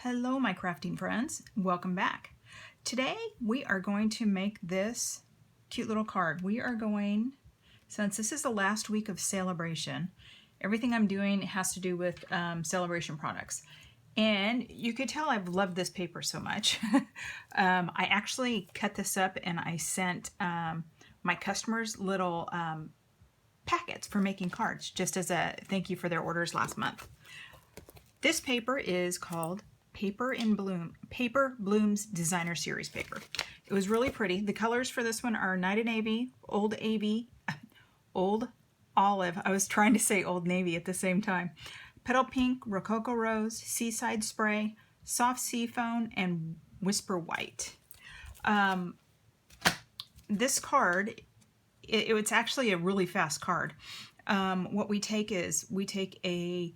Hello my crafting friends, welcome back. Today we are going to make this cute little card. We are going, since this is the last week of Celebration, everything I'm doing has to do with Celebration products. And you could tell I've loved this paper so much. I actually cut this up and I sent my customers little packets for making cards just as a thank you for their orders last month. This paper is called Paper Blooms Designer Series paper. It was really pretty. The colors for this one are Night Navy, Old Olive. I was trying to say Old Navy at the same time. Petal Pink, Rococo Rose, Seaside Spray, Soft Seafoam, and Whisper White. This card, it's actually a really fast card. What we take is we take a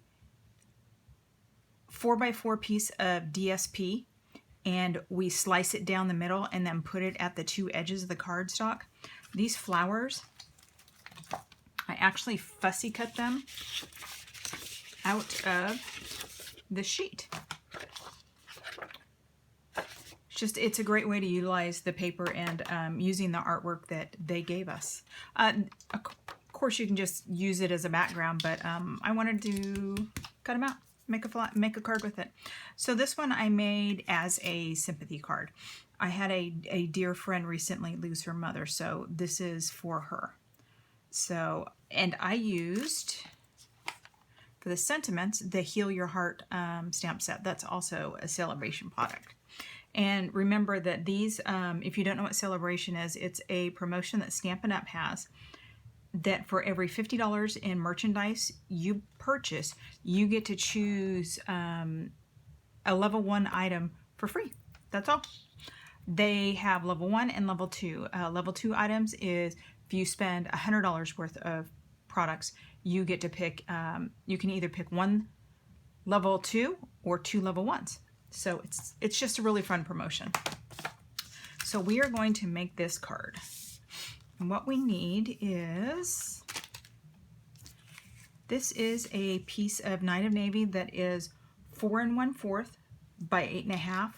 4x4 piece of DSP and we slice it down the middle and then put it at the two edges of the cardstock. These flowers, I actually fussy cut them out of the sheet. It's a great way to utilize the paper and using the artwork that they gave us. Of course you can just use it as a background, but I wanted to cut them out. Make a card with it. So this one I made as a sympathy card. I had a dear friend recently lose her mother, so this is for her. So, and I used, for the sentiments, the Heal Your Heart stamp set. That's also a Celebration product. And remember that these, if you don't know what Celebration is, it's a promotion that Stampin' Up! Has, that for every $50 in merchandise you purchase, you get to choose a level 1 item for free. That's all. They have level 1 and level 2. Level 2 items is if you spend $100 worth of products, you get to pick, you can either pick one level 2 or 2 level 1s. So it's just a really fun promotion. So we are going to make this card. And what we need is, this is a piece of Night of Navy that is 4 1/4 by 8.5.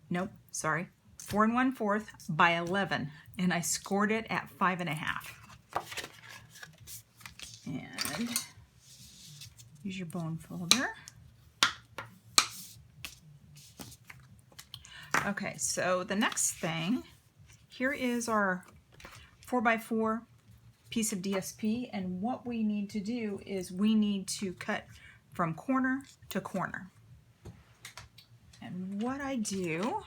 Nope, sorry, 4 1/4 by 11, and I scored it at 5.5. And use your bone folder. Okay, so the next thing, here is our 4x4 piece of DSP, and what we need to do is we need to cut from corner to corner. And what I do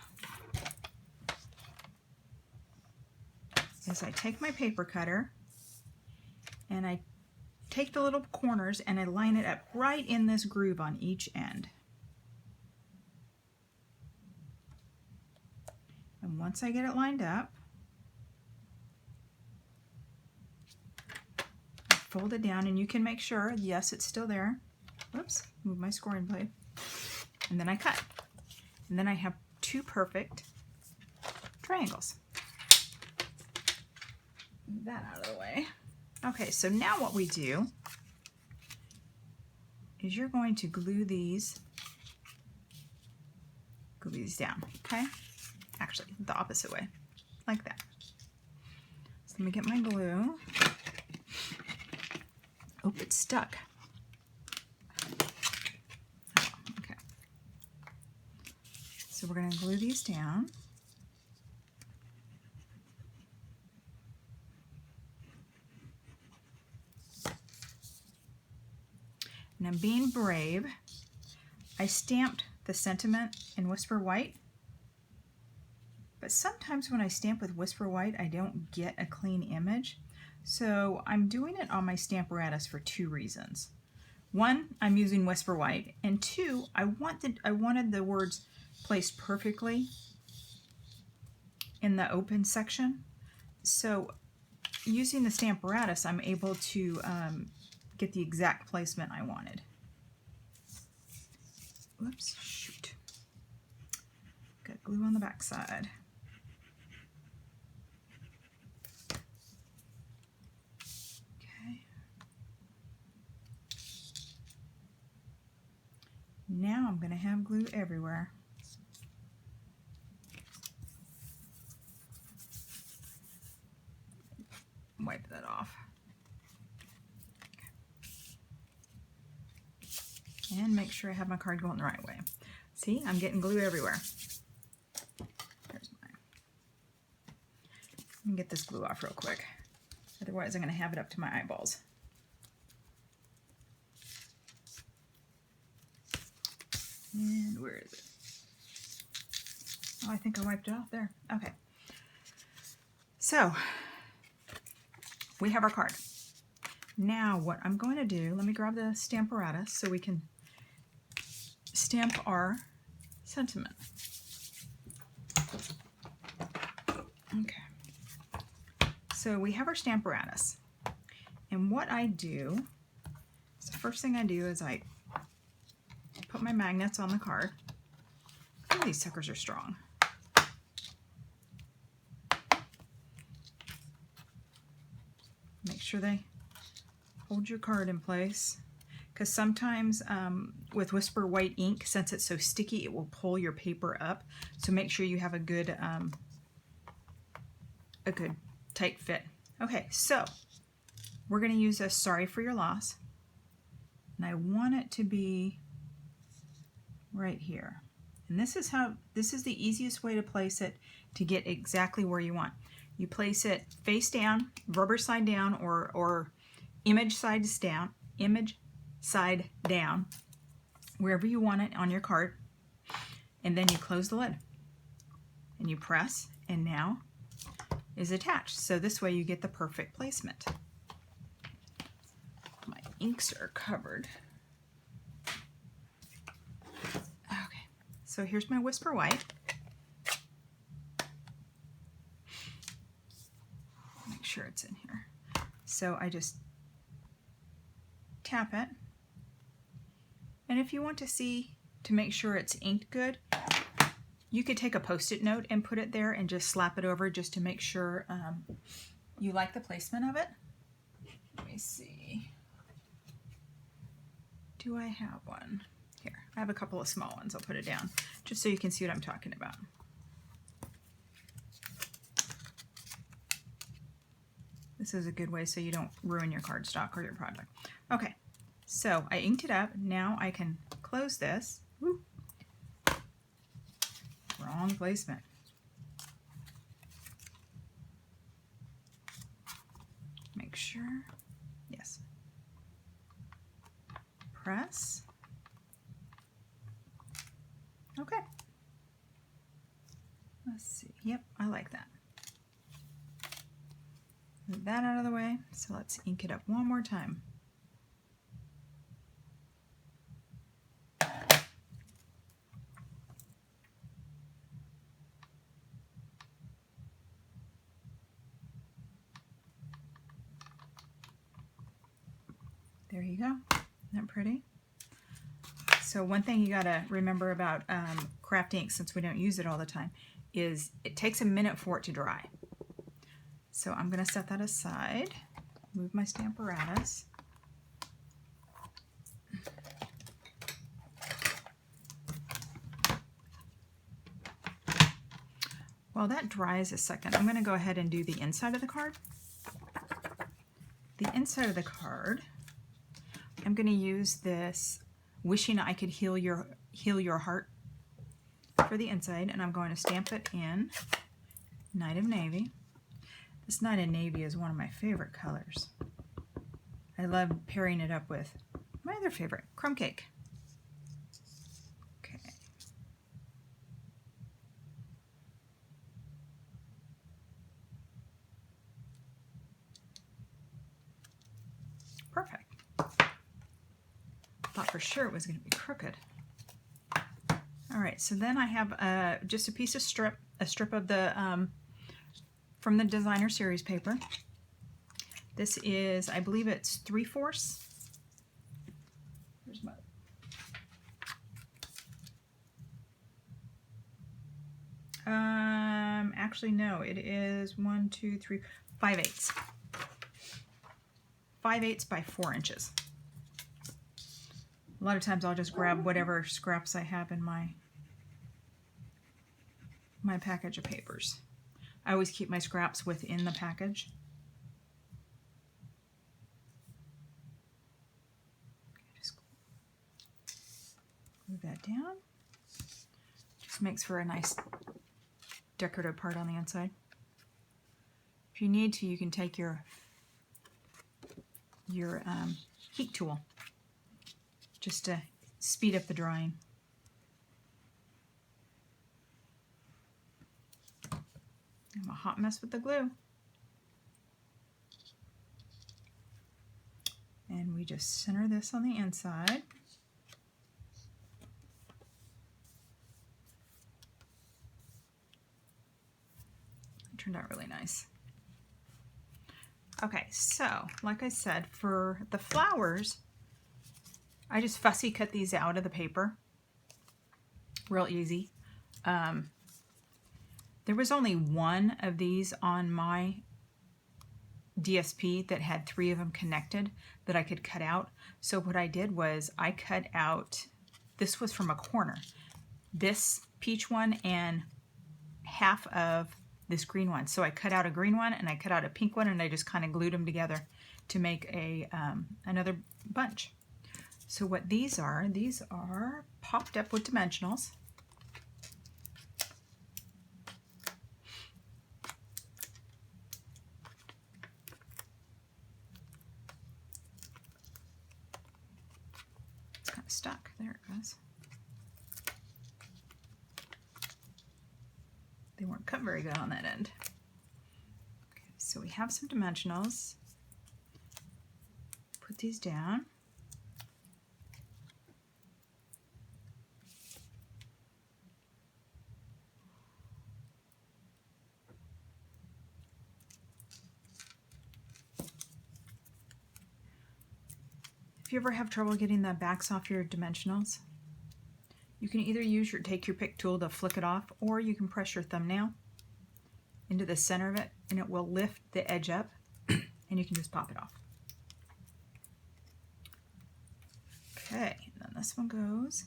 is I take my paper cutter and I take the little corners and I line it up right in this groove on each end. And once I get it lined up, fold it down, and you can make sure, yes, it's still there. Whoops, move my scoring blade. And then I cut. And then I have two perfect triangles. Move that out of the way. Okay, so now what we do is you're going to glue these down, okay? Actually, the opposite way, like that. So let me get my glue. Oh, it's stuck. Oh, okay. So we're going to glue these down. And I'm being brave. I stamped the sentiment in Whisper White, but sometimes when I stamp with Whisper White, I don't get a clean image. So I'm doing it on my Stamparatus for two reasons. One, I'm using Whisper White, and two, I wanted the words placed perfectly in the open section. So using the Stamparatus, I'm able to get the exact placement I wanted. Whoops, shoot. Got glue on the back side. Now I'm going to have glue everywhere. Wipe that off. And make sure I have my card going the right way. See, I'm getting glue everywhere. There's mine. Let me get this glue off real quick. Otherwise, I'm going to have it up to my eyeballs. And where is it? Oh, I think I wiped it off there. Okay. So, we have our card. Now, what I'm going to do, let me grab the Stamparatus so we can stamp our sentiment. Okay. So we have our Stamparatus. And what I do, so the first thing I do is I put my magnets on the card. Oh, these suckers are strong. Make sure they hold your card in place, because sometimes with Whisper White ink, since it's so sticky, it will pull your paper up. So make sure you have a good tight fit. Okay, so we're going to use a Sorry for Your Loss, and I want it to be right here. And this is the easiest way to place it to get exactly where you want. You place it face down, rubber side down, or image side down, wherever you want it on your card. And then you close the lid and you press, and now is attached. So this way you get the perfect placement. My inks are covered. Okay, so here's my Whisper White. Make sure it's in here. So I just tap it. And if you want to see, to make sure it's inked good, you could take a Post-it note and put it there and just slap it over just to make sure you like the placement of it. Let me see. Do I have one? Here, I have a couple of small ones. I'll put it down just so you can see what I'm talking about. This is a good way so you don't ruin your cardstock or your project. Okay, so I inked it up. Now I can close this. Woo. Wrong placement. Make sure. Yes. Press. Okay. Let's see. Yep, I like that. Move that out of the way. So let's ink it up one more time. There you go. Isn't that pretty? So one thing you gotta remember about craft ink, since we don't use it all the time, is it takes a minute for it to dry. So I'm gonna set that aside, move my Stamparatus. While that dries a second, I'm gonna go ahead and do the inside of the card. The inside of the card, I'm going to use this Wishing I Could Heal Your Heart for the inside, and I'm going to stamp it in Night of Navy. This Night of Navy is one of my favorite colors. I love pairing it up with my other favorite, Crumb Cake. Okay. Perfect. Thought for sure it was going to be crooked. All right, so then I have just a piece of strip of the from the designer series paper. This is, I believe it's 3/4. Here's my. Actually no, it is 5/8. 5/8 by 4 inches. lot of times I'll just grab whatever scraps I have in my package of papers. I always keep my scraps within the package. Just glue that down. Just makes for a nice decorative part on the inside. If you need to, you can take your heat tool just to speed up the drying. I'm a hot mess with the glue. And we just center this on the inside. It turned out really nice. Okay, so like I said, for the flowers, I just fussy cut these out of the paper. Real easy. There was only one of these on my DSP that had 3 of them connected that I could cut out. So what I did was I cut out, this was from a corner, this peach one and half of this green one. So I cut out a green one and I cut out a pink one and I just kind of glued them together to make a another bunch. So what these are popped up with dimensionals. It's kind of stuck. There it goes. They weren't cut very good on that end. Okay, so we have some dimensionals. Put these down. If you ever have trouble getting the backs off your dimensionals, you can either take your pick tool to flick it off, or you can press your thumbnail into the center of it and it will lift the edge up and you can just pop it off. Okay, and then this one goes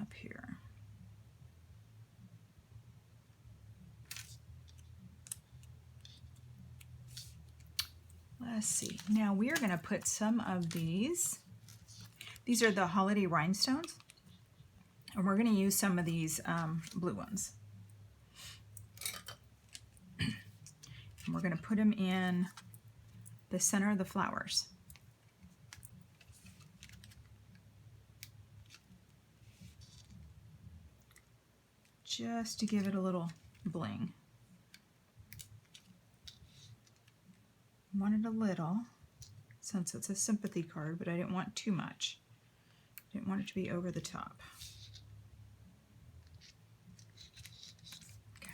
up here. Let's see. Now we are going to put some of these. These are the holiday rhinestones, and we're going to use some of these blue ones. And we're going to put them in the center of the flowers. Just to give it a little bling. Wanted a little, since it's a sympathy card, but I didn't want too much. Didn't want it to be over the top. Okay.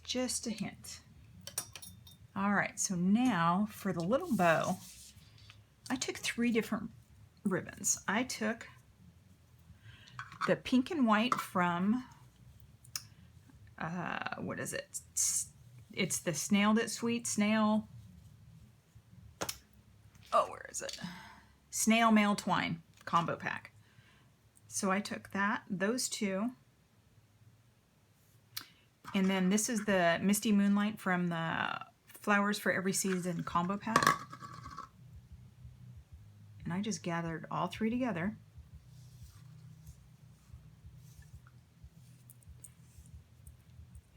Just a hint. All right, so now for the little bow, I took 3 different ribbons. I took the pink and white from, what is it? It's the Snailed It Sweet Snail. Oh, where is it? Snail Mail Twine combo pack. So I took those 2. And then this is the Misty Moonlight from the Flowers for Every Season combo pack. And I just gathered all 3 together.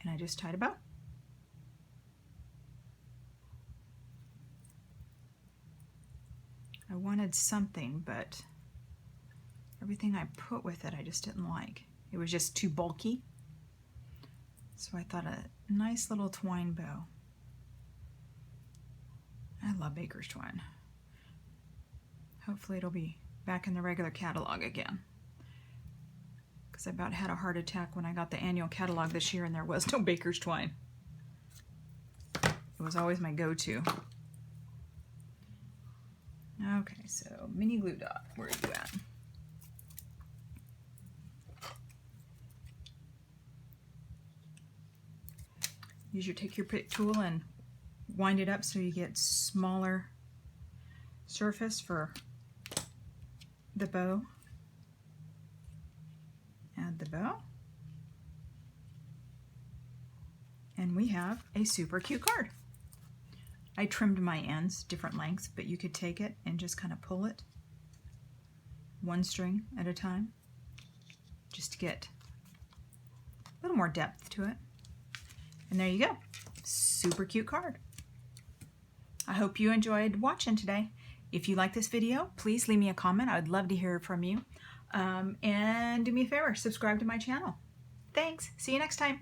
And I just tied a bow. I wanted something, but everything I put with it I just didn't like. It was just too bulky. So I thought a nice little twine bow. I love baker's twine. Hopefully it'll be back in the regular catalog again. Because I about had a heart attack when I got the annual catalog this year and there was no baker's twine. It was always my go-to. Okay, so mini glue dot, where are you at? Take your pick tool and wind it up so you get smaller surface for the bow. Add the bow. And we have a super cute card. I trimmed my ends different lengths, but you could take it and just kind of pull it one string at a time just to get a little more depth to it. And there you go. Super cute card. I hope you enjoyed watching today. If you like this video, please leave me a comment. I would love to hear from you. And do me a favor, subscribe to my channel. Thanks. See you next time.